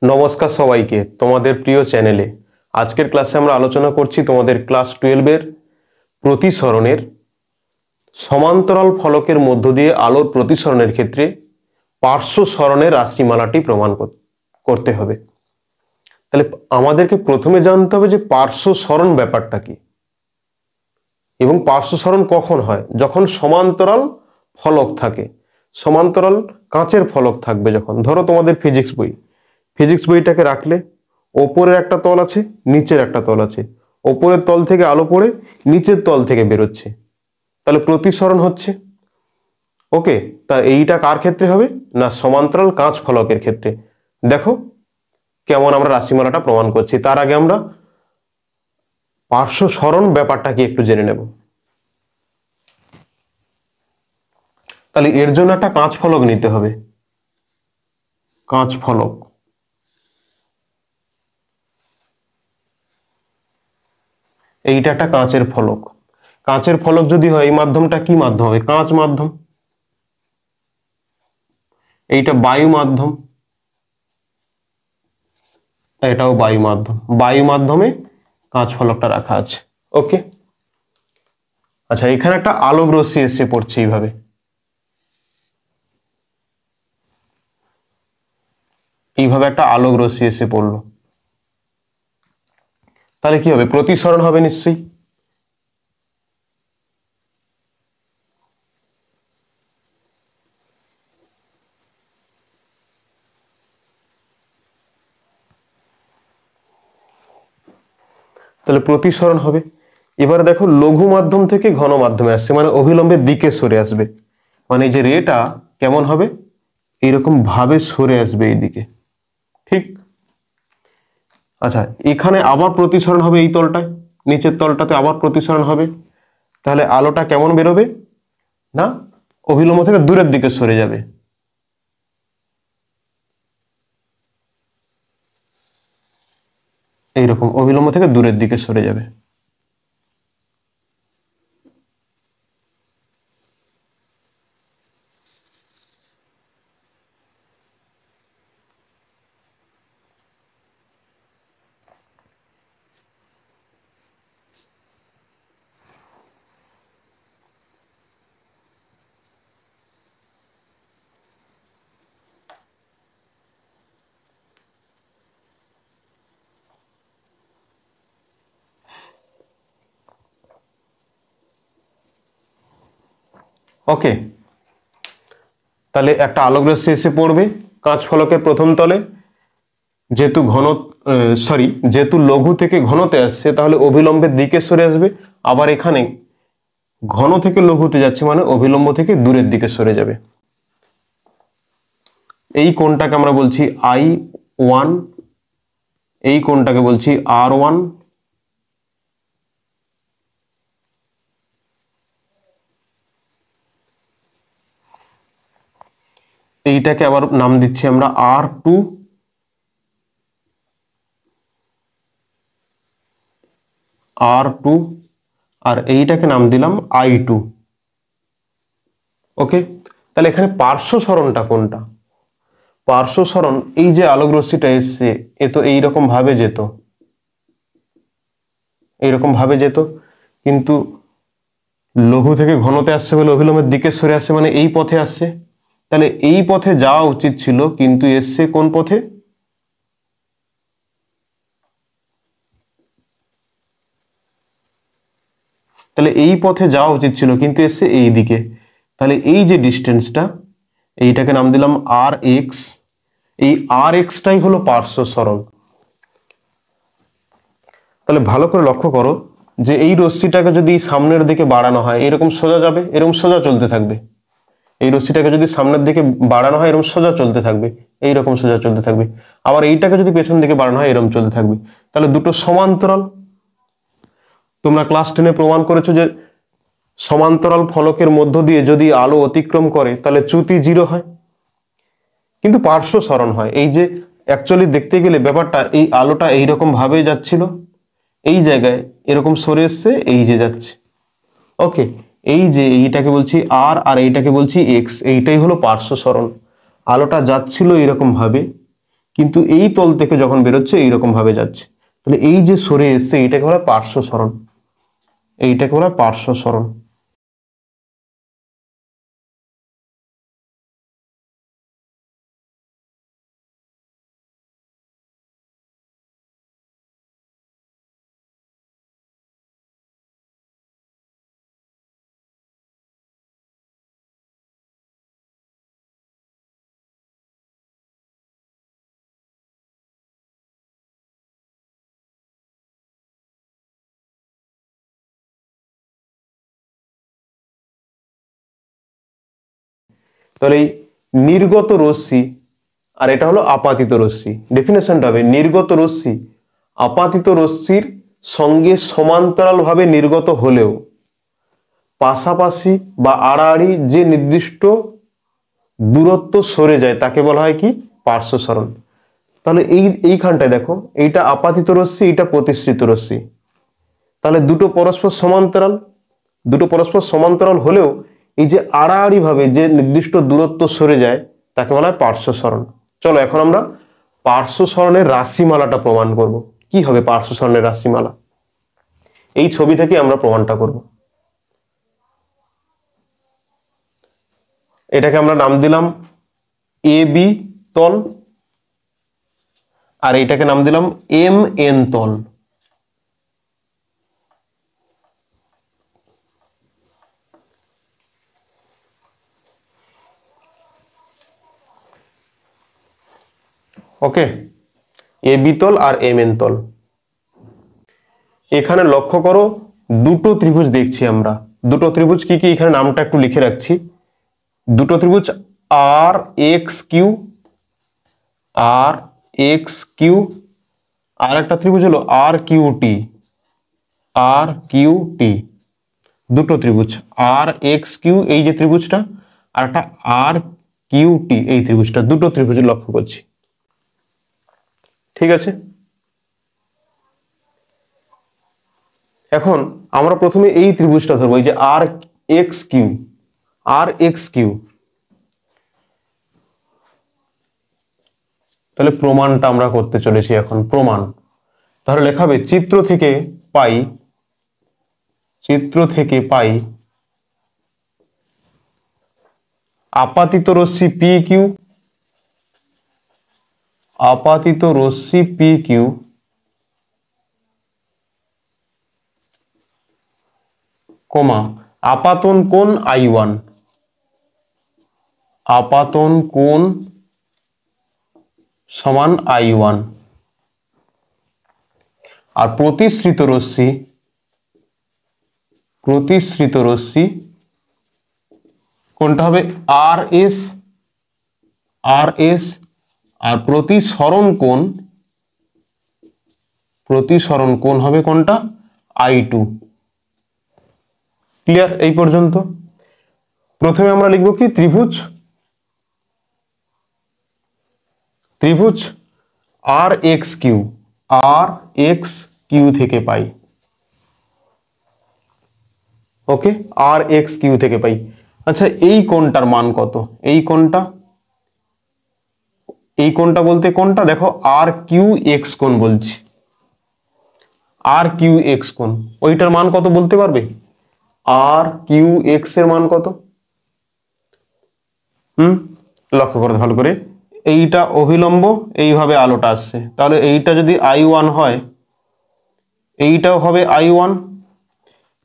নমস্কার সবাইকে তোমাদের প্রিয় চ্যানেলে। আজকের ক্লাসে আমরা আলোচনা করছি তোমাদের ক্লাস 12 এর প্রতিসরণের সমান্তরাল ফলকের মধ্য দিয়ে আলোর প্রতিসরণের ক্ষেত্রে পার্শ্ব সরণের রাশিমালাটি প্রমাণ করতে হবে। তাহলে আমাদেরকে প্রথমে জানতে হবে যে পার্শ্ব সরণ ব্যাপারটা কি এবং পার্শ্ব সরণ কখন হয়। যখন সমান্তরাল ফলক থাকে, সমান্তরাল কাঁচের ফলক থাকবে। যখন ধরো তোমাদের ফিজিক্স বইটাকে রাখলে ওপরের একটা তল আছে, নিচের একটা তল আছে, ওপরের তল থেকে আলো পড়ে নিচের তল থেকে বেরোচ্ছে, তাহলে প্রতিসরণ হচ্ছে। ওকে, তা এইটা কার ক্ষেত্রে হবে না, সমান্তরাল কাঁচ ফলকের ক্ষেত্রে। দেখো কেমন আমরা রাশিমালাটা প্রমাণ করছি। তার আগে আমরা পার্শ্ব সরণ ব্যাপারটা কি একটু জেনে নেব। তাহলে এর জন্য একটা কাঁচ ফলক নিতে হবে। কাঁচ ফলক, এইটা একটা কাঁচের ফলক। কাঁচের ফলক যদি হয়, এই মাধ্যমটা কি মাধ্যম হবে? কাঁচ মাধ্যম। এইটা বায়ু মাধ্যম, এটাও বায়ু মাধ্যম। বায়ু মাধ্যমে কাঁচ ফলকটা রাখা আছে। ওকে, আচ্ছা, এখানে একটা আলোক রশ্মি এসে পড়ছে এইভাবে। এইভাবে একটা আলোক রশ্মি এসে পড়লো, তাহলে কি হবে? প্রতিসরণ হবে নিশ্চয়ই। তাহলে প্রতিসরণ হবে। এবার দেখো, লঘু মাধ্যম থেকে ঘন মাধ্যমে আসছে, মানে অভিলম্বের দিকে সরে আসবে। মানে যে রেটা কেমন হবে, এইরকম ভাবে সরে আসবে এইদিকে, ঠিক। আচ্ছা, এখানে আবার প্রতিসরণ হবে, এই তলটায়, নিচের তলটাতে আবার প্রতিসরণ হবে। তাহলে আলোটা কেমন বেরোবে না, অভিলম্ব থেকে দূরের দিকে সরে যাবে। এইরকম অভিলম্ব থেকে দূরের দিকে সরে যাবে। ওকে, তাহলে একটা আলোক রশ্মি এসে পড়বে কাঁচ ফলকের প্রথম তলে। যেহেতু লঘু থেকে ঘনতে আসছে, তাহলে অভিলম্বের দিকে সরে আসবে। আবার এখানে ঘন থেকে লঘুতে যাচ্ছে, মানে অভিলম্ব থেকে দূরের দিকে সরে যাবে। এই কোণটাকে আমরা বলছি I1, এই কোণটাকে বলছি R1, এইটাকে আবার নাম দিচ্ছি আমরা R2, আর এইটাকে নাম দিলাম I2। ওকে, তাহলে এখানে পার্শ্ব সরণটা কোনটা? পার্শ্ব সরণ, এই যে আলোক রশ্মিটা এসছে, এ তো এইরকম ভাবে যেত, এইরকম ভাবে যেত, কিন্তু লঘু থেকে ঘনতে আসছে বলে অভিলম্বের দিকে সরে আসছে, মানে এই পথে আসছে। তাহলে এই পথে যাওয়া উচিত ছিল, কিন্তু এসছে কোন পথে? তাহলে এই পথে যাওয়া উচিত ছিল, কিন্তু এসছে এই দিকে। তাহলে এই যে ডিস্টেন্সটা, এইটাকে নাম দিলাম Rx। এই Rxটাই হলো পার্শ্ব সরণ। তাহলে ভালো করে লক্ষ্য করো যে এই রশ্মিটাকে যদি সামনের দিকে বাড়ানো হয়, এরকম সোজা যাবে, এরকম সোজা চলতে থাকবে। এই রশ্মিটাকে যদি সামনের দিকে বাড়ানো হয়, এরকম সোজা চলতে থাকবে, এইরকম সোজা চলতে থাকবে। আবার এইটাকে যদি পেছন দিকে বাড়ানো হয়, এরকম চলতে থাকবে। তাহলে দুটো সমান্তরাল। তোমরা ক্লাস 10-এ প্রমাণ করেছো যে সমান্তরাল ফলকের মধ্য দিয়ে যদি আলো অতিক্রম করে, তাহলে চ্যুতি 0 হয়, কিন্তু পার্শ্ব সরণ হয়। এই যে অ্যাকচুয়ালি দেখতে গেলে ব্যাপারটা, এই আলোটা এইরকম ভাবে যাচ্ছিল, এই জায়গায় এরকম সরে এসছে, এই যে যাচ্ছে। ওকে, এই যে এইটাকে বলছি আর এইটাকে বলছি এক্স, এইটাই হলো পার্শ্ব সরণ। আলোটা যাচ্ছিল এরকম ভাবে, কিন্তু এই তল থেকে যখন বেরোচ্ছে এইরকম ভাবে যাচ্ছে, তাহলে এই যে সরে এসছে এইটাকে বলা হয় পার্শ্ব সরণ, এইটাকে বলা হয় পার্শ্ব সরণ। তাহলে এই নির্গত রশ্মি আর এটা হলো আপাতিত রশ্মি, ডেফিনেশনটা হবে নির্গত রশ্মি আপাতিত রশ্মির সঙ্গে সমান্তরালভাবে নির্গত হলেও পাশাপাশি বা আড়াআড়ি যে নির্দিষ্ট দূরত্ব সরে যায় তাকে বলা হয় কি পার্শ্ব সরণ। তাহলে এইখানটায় দেখো, এইটা আপাতিত রশ্মি, এইটা প্রতিসৃত রশ্মি, তাহলে দুটো পরস্পর সমান্তরাল, দুটো পরস্পর সমান্তরাল হলেও এই যে আড়াআড়ি ভাবে যে নির্দিষ্ট দূরত্ব সরে যায় তাকে বলা হয় পার্শ্ব সরণ। চলো এখন আমরা পার্শ্ব সরণের রাশিমালাটা প্রমাণ করব। কি হবে পার্শ্ব সরণের রাশিমালা, এই ছবি থেকে আমরা প্রমাণটা করব। এটাকে আমরা নাম দিলাম এ বি তল, আর এইটাকে নাম দিলাম এম এন তল। ওকে, এ বি তল আর এম এন তল। এখানে লক্ষ্য করো দুটো ত্রিভুজ দেখছি আমরা, দুটো ত্রিভুজ কি কি এখানে নামটা একটু লিখে রাখছি। দুটো ত্রিভুজ আর এক্স কিউ, আর এক্স কিউ, আর একটা ত্রিভুজ হলো আর কিউ টি, আর কিউ টি। দুটো ত্রিভুজ আর এক্স কিউ এই যে ত্রিভুজটা, আর একটা আর কিউ টি এই ত্রিভুজটা, দুটো ত্রিভুজ লক্ষ্য করছি। ঠিক আছে, এখন আমরা প্রথমে এই ত্রিভুজটা ধরবো, এই যে আর এক্স কিউ, আর এক্স কিউ। তাহলে প্রমাণটা আমরা করতে চলেছি এখন, প্রমাণ। তাহলে লেখা হবে চিত্র থেকে পাই, চিত্র থেকে পাই আপাতিত রশ্মি পি কিউ, আপাতিত রশ্মি পি কিউ কমা আপাতন কোণ I1, আপাতন কোণ সমান I1, আর প্রতিসৃত রশ্মি, প্রতিসৃত রশ্মি কোনটা হবে আর এস, আর এস, আর প্রতিসরণ কোণ, প্রতিসরণ কোণ হবে কোনটা I2। ক্লিয়ার এই পর্যন্ত? প্রথমে আমরা লিখব কি ত্রিভুজ, ত্রিভুজ আর এক্স কিউ, আর এক্স কিউ থেকে পাই। ওকে, আর এক্স কিউ থেকে পাই। আচ্ছা এই কোণটার মান কত, এই কোণটা, এই কোণটা বলতে কোণটা দেখো আর কিউ এক্স কোণ বলছি, আর কিউ এক্স কোণ, ওইটার মান কত বলতে পারবে? আর কিউ এক্স এর মান কত? লক্ষ্য করো ভালো করে, এইটা অভিলম্ব, এইভাবে আলোটা আসছে, তাহলে এইটা যদি I1 হয় এইটাও হবে I1,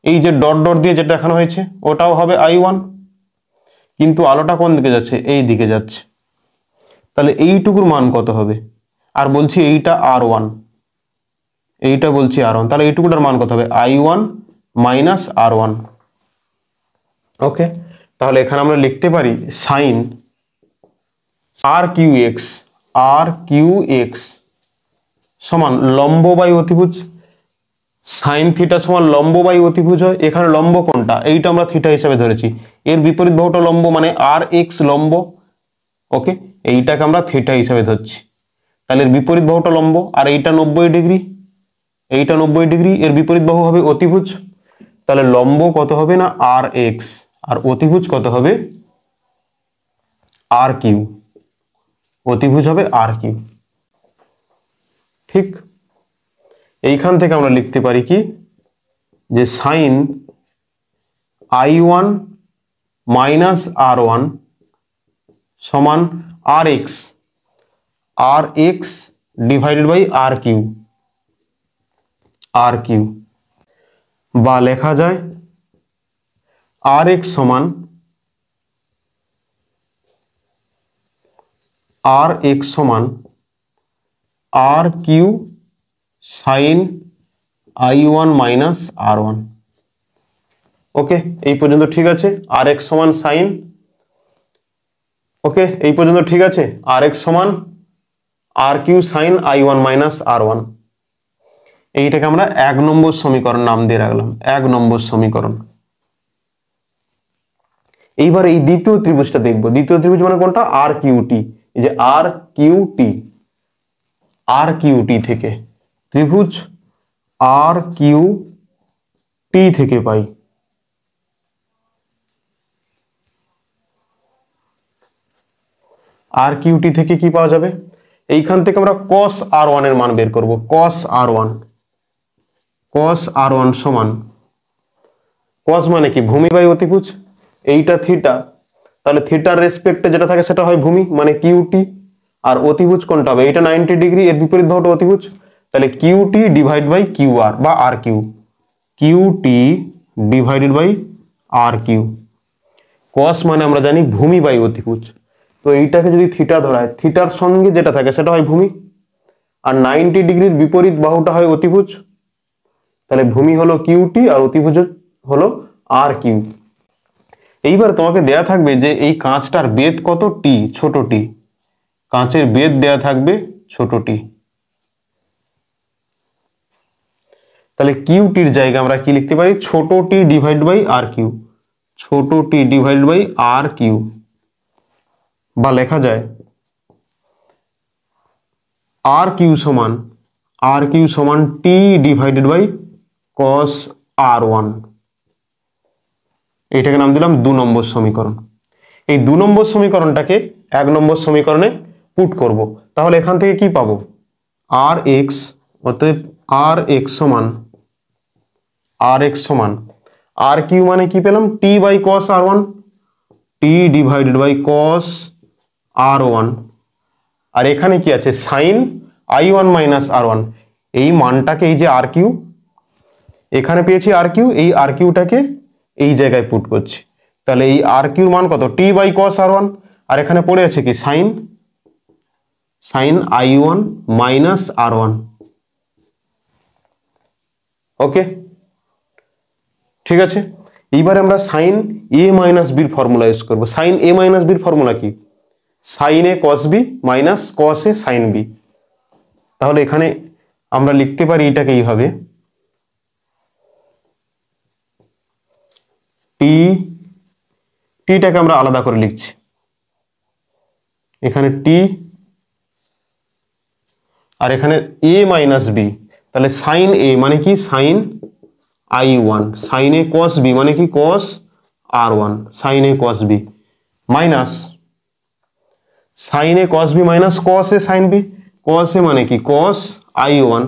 এই যে ডট ডট দিয়ে যেটা দেখানো হয়েছে ওটাও হবে I1, কিন্তু আলোটা কোন দিকে যাচ্ছে? এই দিকে যাচ্ছে, তাহলে এইটুকুর মান কত হবে? আর বলছি এইটা R1, এইটা বলছি R1, তাহলে এইটুকুটার মান কত হবে? I1 minus R1। ওকে, তাহলে এখানে আমরা লিখতে পারি সাইন আর কিউ এক্স, আর কিউ এক্স সমান লম্ব বাই অতিভুজ, সাইন থিটা সমান লম্ব বাই অতিভুজ হয়। এখানে লম্ব কোনটা? এইটা আমরা থিটা হিসাবে ধরেছি, এর বিপরীত বাহুটা লম্ব মানে আর এক্স লম্ব। ওকে, এইটাকে আমরা থিটা হিসাবে ধরছি, তাহলে এর বিপরীত বাহুটা লম্ব, আর এইটা 90 ডিগ্রি, এইটা 90 ডিগ্রি, এর বিপরীত বাহু হবে অতিভুজ, তাহলে লম্ব কত হবে না আর এক্স, আর অতিভুজ কত হবে আর কিউ, অতিভুজ হবে আর কিউ। ঠিক এইখান থেকে আমরা লিখতে পারি কি যে সাইন i1 মাইনাস r1 সমান rx divided by r q বা লেখা যায় rx সমান r q sine i1 minus r1। Okay, এই পর্যন্ত ঠিক আছে। rx সমান সাইন, ওকে এই পর্যন্ত ঠিক আছে। rx সমান r q sine i1 minus r1, এইটাকে আমরা 1 নম্বর সমীকরণ নাম দিয়ে রাখলাম, 1 নম্বর সমীকরণ। এইবার এই দ্বিতীয় ত্রিভুজটা দেখবো। দ্বিতীয় ত্রিভুজ মানে কোনটা? আর কিউটি। এই যে আর কিউটি থেকে ত্রিভুজ আর কিউটি থেকে পাই আর কিউটি থেকে কি পাওয়া যাবে? এইখান থেকে আমরা cos r1 এর মান বের করব। cos r1 সমান, cos মানে কি? ভূমি বাই অতিভুজ। এইটা থিটা, তাহলে থিটার রেসপেক্টে যেটা থাকে সেটা হয় ভূমি মানে কিউটি, আর অতিভুজ কোনটা হবে? এটা 90 ডিগ্রি, এর বিপরীত বাহুটা অতিভুজ, তাহলে কিউটি ডিভাইড বাই কিউআর বা R Q, QT divided by R Q. cos মানে আমরা জানি ভূমি বাই অতিভুজ, তো এইটাকে যদি থিটা ধরায়, থিটার সঙ্গে যেটা থাকে সেটা হয় ভূমি, আর 90 ডিগ্রির বিপরীত বাহুটা হয় অতিভুজ, তাহলে ভূমি হলো কিউটি আর অতিভুজ হলো আর কিউ। এইবার তোমাকে দেয়া থাকবে যে এই কাঁচটার বেধ কত? টি, ছোট টি। কাঁচের বেধ দেয়া থাকবে ছোট টি, তাহলে কিউটির জায়গায় আমরা কি লিখতে পারি? ছোট টি ডিভাইড বাই আর কিউ, ছোট টি ডিভাইড বাই আর কিউ, বা লেখা যায় আর কিউ সমান টি ডিভাইডেড বাই cos r1। এইটাকে নাম দিলাম 2 নম্বর সমীকরণ। এই 2 নম্বর সমীকরণটাকে 1 নম্বর সমীকরণে পুট করব, তাহলে এখান থেকে কি পাবো? rx, অতএব rx সমান আর কিউ মানে কি পেলাম? T by cos r1, T divided by cos r1, আর এখানে কি আছে? Sine i1 minus r1। এই মানটাকে, এই যে আর কিউ এখানে পেয়েছি আর কিউ, এই আর কিউটাকে এই জায়গায় পুট করছি, তাহলে এই আর কিউর মান কত? টি বাই cos r1, আর এখানে পড়ে আছে কি? Sine i1 minus r1। ওকে, ঠিক আছে। এইবারে আমরা সাইন এ মাইনাস বির ফর্মুলা ইউজ করবো। সাইন এ মাইনাস বির ফর্মুলা কি? Sign A cos B minus cos A sine B. তাহলে এখানে আমরা লিখতে পারি এটাকে এইভাবে, টিটাকে আমরা আলাদা করে লিখছি, এখানে টি আর এখানে এ মাইনাস বি, তাহলে সাইন এ মানে কি? Sine i1, sine A cos B মানে কি? Cos r1, sine A cos B minus sine A cos B minus cos A sine B, cos A মানে কি? Cos i1,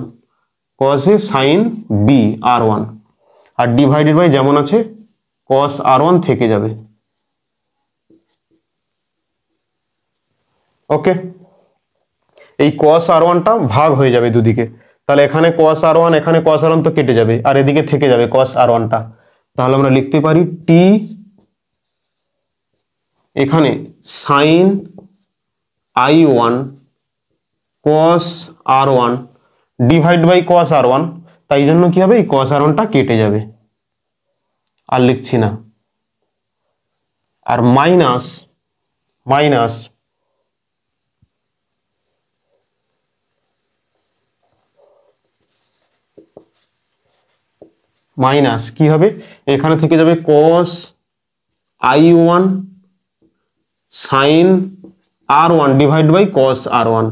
cos A sine B r1, আর divided by যেমন আছে cos r1 থেকে যাবে। ওকে, এই cos r1টা ভাগ হয়ে যাবে দুদিকে, তাহলে এখানে cos r1, এখানে cos r1 তো কেটে যাবে, আর এদিকে থেকে যাবে cos r1টা। তাহলে আমরা লিখতে পারি টি এখানে sine i1 cos r1 divide by cos r1, তাই জন্য কি হবে? এই cos r1টা কেটে যাবে, আর লিখছি না, আর মাইনাস কি হবে? এখানে থেকে যাবে cos i1 sin r1 divide by cos r1,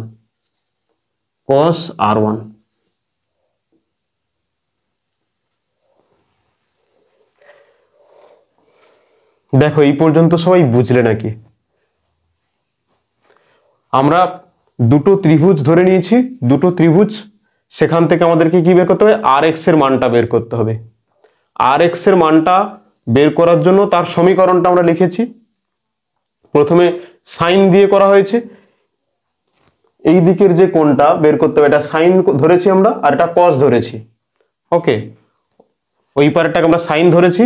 দেখো এই পর্যন্ত সবাই বুঝলে নাকি? আমরা দুটো ত্রিভুজ ধরে নিয়েছি, দুটো ত্রিভুজ সেখান থেকে আমাদেরকে কি বের করতে হবে, আর এক্স এর মানটা বের করতে হবে। আর এক্স এর মানটা বের করার জন্য তার সমীকরণটা আমরা লিখেছি। প্রথমে সাইন দিয়ে করা হয়েছে, এই দিকের যে কোণটা বের করতে হবে এটা সাইন ধরেছি আমরা, আর এটা কস ধরেছি। ওকে, ওই পারেরটাকে আমরা সাইন ধরেছি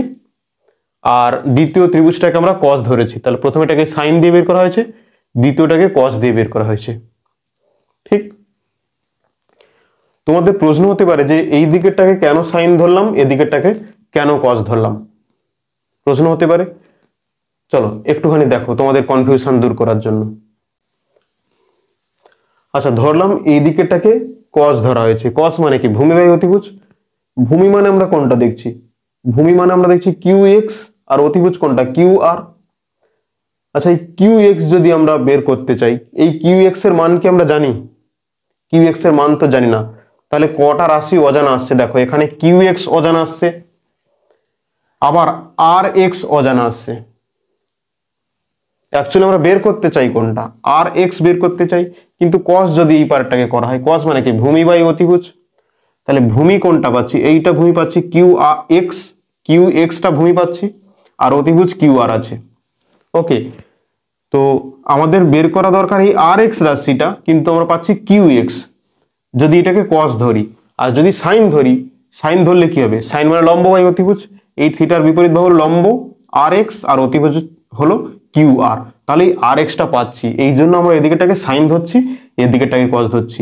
আর দ্বিতীয় ত্রিভুজটাকে আমরা কস ধরেছি। তাহলে প্রথমে এটাকে সাইন দিয়ে বের করা হয়েছে, দ্বিতীয়টাকে কস দিয়ে বের করা হয়েছে। ঠিক, তোমাদের প্রশ্ন হতে পারে যে এই দিকেরটাকে কেন সাইন ধরলাম, এদিকেরটাকে কেন কস ধরলাম, প্রশ্ন হতে পারে। চলো একটুখানি দেখো তোমাদের কনফিউশন দূর করার জন্য। আচ্ছা, ধরলাম এই দিকেরটাকে কস ধরা হয়েছে। কস মানে কি, ভূমি বাই অতিভুজ। ভূমি মানে আমরা কোনটা দেখছি, ভূমি মানে আমরা দেখছি কিউ এক্স, আর অতিভুজ কোনটা, কিউ আর। আচ্ছা, এই কিউ এক্স যদি আমরা বের করতে চাই, এই কিউ এক্স এর মান কি আমরা জানি? কিউ এক্স এর মান তো জানি না। তাহলে কটা রাশি অজানা আসছে দেখো, এখানে কিউ এক্স অজানা আসছে, আবার আর এক্স অজানা আসছে। অ্যাকচুয়ালি আমরা বের করতে চাই কোনটা, আর এক্স বের করতে চাই, কিন্তু কস যদি এই পার্টটাকে করা হয়, কস মানে কি, ভূমি বাই অতিভুজ। তাহলে ভূমি কোনটা পাচ্ছি, এইটা ভূমি পাচ্ছি কিউ এক্স, কিউ এক্সটা ভূমি পাচ্ছি, আর অতিভুজ কিউ আর আছে। ওকে, তো আমাদের বের করা দরকার এই আর এক্স রাশিটা, কিন্তু আমরা পাচ্ছি কিউ এক্স যদি এটাকে কস ধরি। আর যদি সাইন ধরি, সাইন ধরলে কি হবে, সাইন মানে লম্ব বাই অতিভুজ, এই থিটার বিপরীত বাহু লম্ব আর এক্স, আর অতিভুজ হলো কিউ আর। তাহলে এই আর এক্সটা পাচ্ছি, এই জন্য আমরা এদিকেটাকে সাইন ধরছি, এদিকেটাকে কস ধরছি।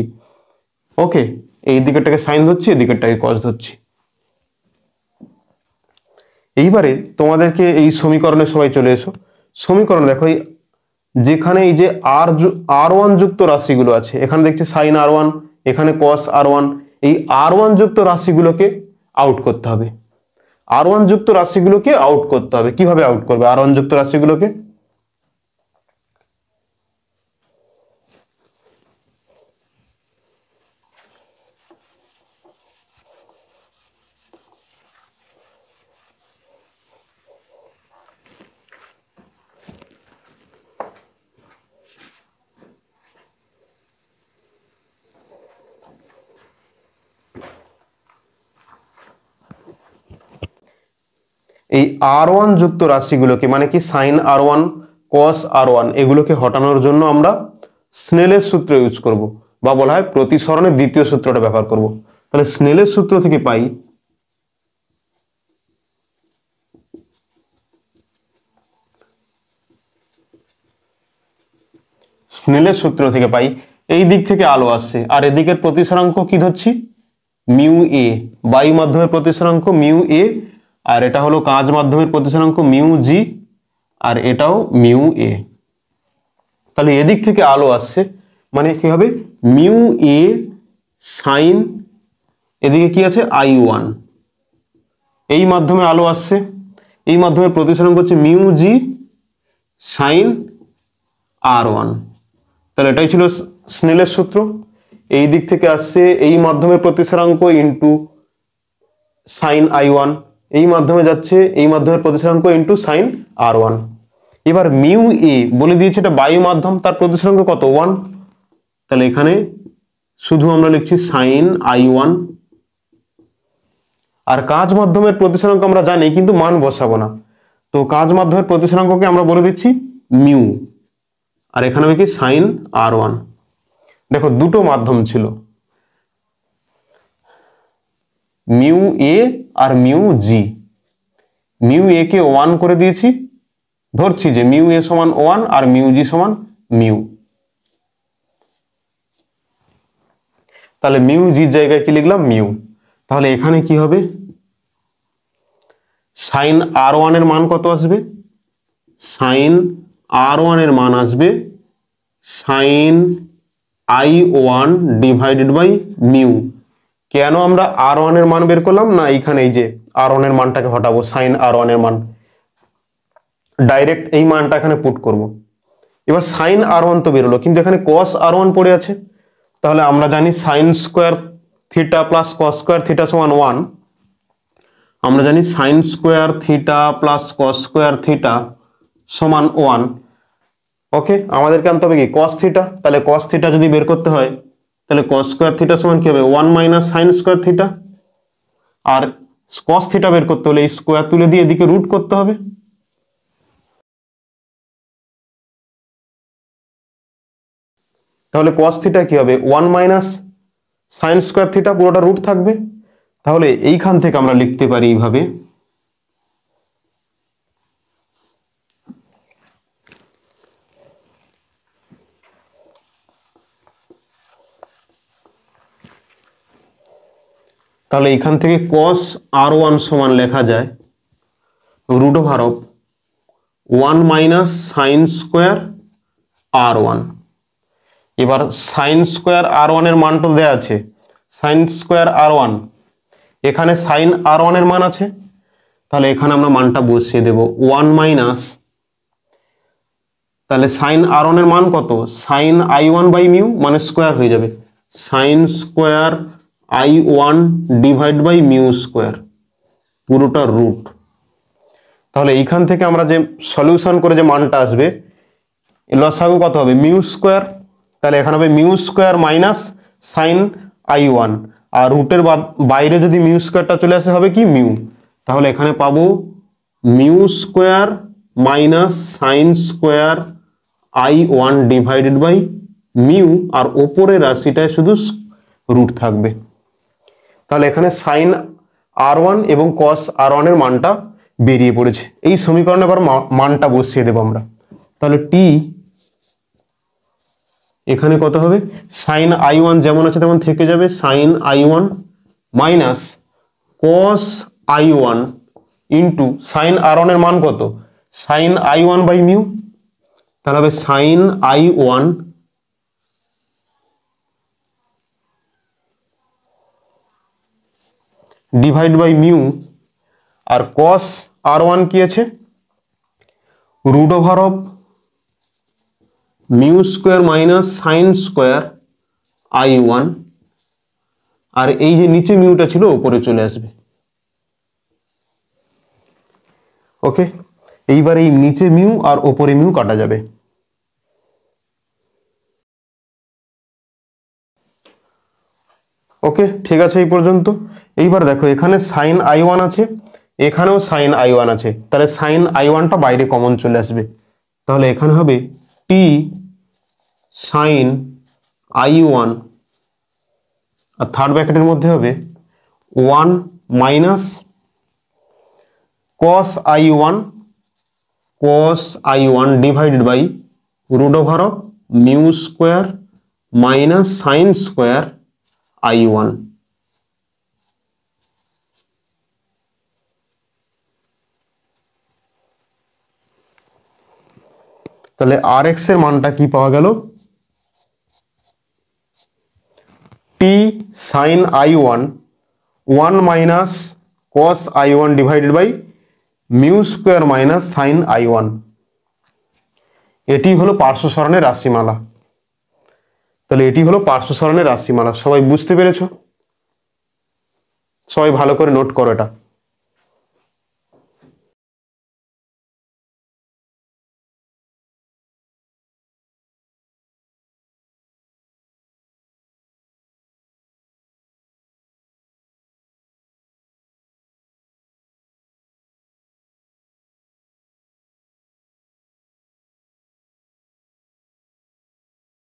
ওকে, এই দিকেরটাকে সাইন ধরছি, এদিকেরটাকে কস ধরছি। এইবারে তোমাদেরকে এই সমীকরণে সবাই চলে এসো। সমীকরণ দেখো, এই যেখানে এই যে আর ওয়ান যুক্ত রাশিগুলো আছে, এখানে দেখছি সাইন আর ওয়ান, এখানে কস আর ওয়ান, এই আর ওয়ান যুক্ত রাশিগুলোকে আউট করতে হবে। আর ওয়ান যুক্ত রাশিগুলোকে আউট করতে হবে। কিভাবে আউট করবে আর ওয়ান যুক্ত রাশিগুলোকে? এই আর ওয়ান যুক্ত রাশিগুলোকে, মানে কি সাইন আর ওয়ান, কস আর ওয়ান, এগুলোকে হটানোর জন্য আমরা স্নেলের সূত্র ইউজ করব, বা বলা হয় প্রতিসরণের দ্বিতীয় সূত্রটা ব্যবহার করব। তাহলে স্নেলের সূত্র থেকে পাই, স্নেলের সূত্র থেকে পাই এই দিক থেকে আলো আসছে, আর এদিকের প্রতিসরাঙ্ক কি ধরছি, মিউ এ। বায়ু মাধ্যমের প্রতিসরাঙ্ক মিউ এ, আর এটা হলো কাঁচ মাধ্যমের প্রতিসরাঙ্ক মিউ জি, আর এটাও মিউ এ। তাহলে এদিক থেকে আলো আসছে, মানে কি হবে, মিউ এ সাইন, এদিকে কি আছে আই ওয়ান, এই মাধ্যমে আলো আসছে, এই মাধ্যমে প্রতিসরাঙ্ক হচ্ছে মিউ জি সাইন আর ওয়ান। তাহলে এটাই ছিল স্নেলের সূত্র। এই দিক থেকে আসছে এই মাধ্যমে প্রতিসরাঙ্ক ইন্টু সাইন আই ওয়ান, এই মাধ্যমে যাচ্ছে এই মাধ্যমের প্রতিসরাঙ্ক ইন্টু সাইন আর ওয়ান। এবার মিউ এ বলে দিয়েছে এটা বায়ু মাধ্যম, তার প্রতিসরাঙ্ক কত, ওয়ান। তাহলে এখানে শুধু আমরা লিখছি সাইন আই ওয়ান। আর কাঁচ মাধ্যমের প্রতিসরাঙ্ক আমরা জানি, কিন্তু মান বসাবো না, তো কাঁচ মাধ্যমের প্রতিসরাঙ্ককে আমরা বলে দিচ্ছি মিউ, আর এখানে হবে কি সাইন আর ওয়ান। দেখো দুটো মাধ্যম ছিল, মিউ এ আর মিউ জি। মিউ এ কে ওয়ান করে দিয়েছি, ধরছি যে মিউ এ সমান ওয়ান আর মিউ জি সমান মিউ। তাহলে মিউ জির জায়গায় কি লিখলাম, মিউ। তাহলে এখানে কি হবে, সাইন আর ওয়ানের মান কত আসবে, সাইন আর ওয়ানের মান আসবে sine I one divided by mu. কেন আমরা আর ওয়ানের মান বের করলাম না, এইখানে এই যে আর ওয়ানের মানটাকে হটাবো, সাইন আর ওয়ানের মান ডাইরেক্ট এই মানটা এখানে পুট করব। এবার সাইন আর ওয়ান তো বেরোলো, কিন্তু এখানে কস আর ওয়ান পড়ে আছে। তাহলে আমরা জানি sine square theta plus cos square theta সমান ওয়ান। আমরা জানি sine square theta plus cos square theta সমান ওয়ান। ওকে, আমাদেরকে আনতে হবে কি, কস থিটা। তাহলে কস থিটা যদি বের করতে হয়, তাহলে cos স্কয়ার থিটা সমান কি হবে 1 মাইনাস সাইন স্কয়ার থিটা, আর cos থিটা বের করতে হলে এই স্কয়ার তুলে দিয়ে এদিকে রুট করতে হবে। তাহলে cos থিটা কি হবে 1 মাইনাস সাইন স্কয়ার থিটা, পুরোটা রুট থাকবে। তাহলে এইখান থেকে আমরা লিখতে পারি এইভাবে, তাহলে এইখান থেকে cos r1 সমান লেখা যায় root over of 1 minus sine square r1। এবার সাইন স্কোয়ার r1 এর মানটা দেওয়া আছে, সাইন স্কোয়ার r1, এখানে সাইন r1 এর মান আছে, তাহলে এখানে আমরা মানটা বসিয়ে দেব 1 মাইনাস, তাহলে সাইন r1 এর মান কত, সাইন i1 বাই মিউ মানে স্কোয়ার হয়ে যাবে, sine square i1 divide by mu square, পুরোটা রুট। তাহলে এইখান থেকে আমরা যে সলিউশন করে যে মানটা আসবে, লসাগু কত হবে মিউ স্কোয়ার, তাহলে এখানে হবে mu square minus sine i1, আর রুটের বাইরে যদি মিউ স্কোয়ারটা চলে আসে হবে কি মিউ, তাহলে এখানে পাবো mu square minus sine square i1 divided by mu, আর ওপরের রাশিটায় শুধু রুট থাকবে। তাহলে এখানে সাইন r1 এবং cos r1 এর মানটা বেরিয়ে পড়েছে। এই সমীকরণে আবার মানটা বসিয়ে দেব আমরা, তাহলে t এখানে কত হবে, সাইন i1 যেমন আছে তেমন থেকে যাবে, sine i1 minus cos i1 into sine r1 এর মান কত, সাইন i1 বাই মিউ, তাহলে হবে sine i1 divide by mu, আর cos r1 কি আছে root over of mu square minus sine square i1, আর এই যে নিচে মিউটা ছিল উপরে চলে আসবে। ওকে, এইবার এই নিচে মিউ আর উপরে মিউ কাটা যাবে। ওকে, ঠিক আছে এই পর্যন্ত। এইবার দেখো এখানে সাইন i1 আছে, এখানেও সাইন i1 আছে, তাহলে সাইন i1টা বাইরে কমন চলে আসবে, তাহলে এখানে হবে t সাইন i1, আর থার্ড ব্র্যাকেটের মধ্যে হবে 1 minus cos i1 divided by root over of mu square minus sine square i1। তাহলে rx এর মানটা কি পাওয়া গেল, t sine i1 1 minus cos i1 divided by mu square minus sine i1, এটি হলো পার্শ্ব সরণের রাশিমালা। তাহলে এটি হলো পার্শ্ব সরণের রাশিমালা। সবাই বুঝতে পেরেছো? সবাই ভালো করে নোট করো এটা।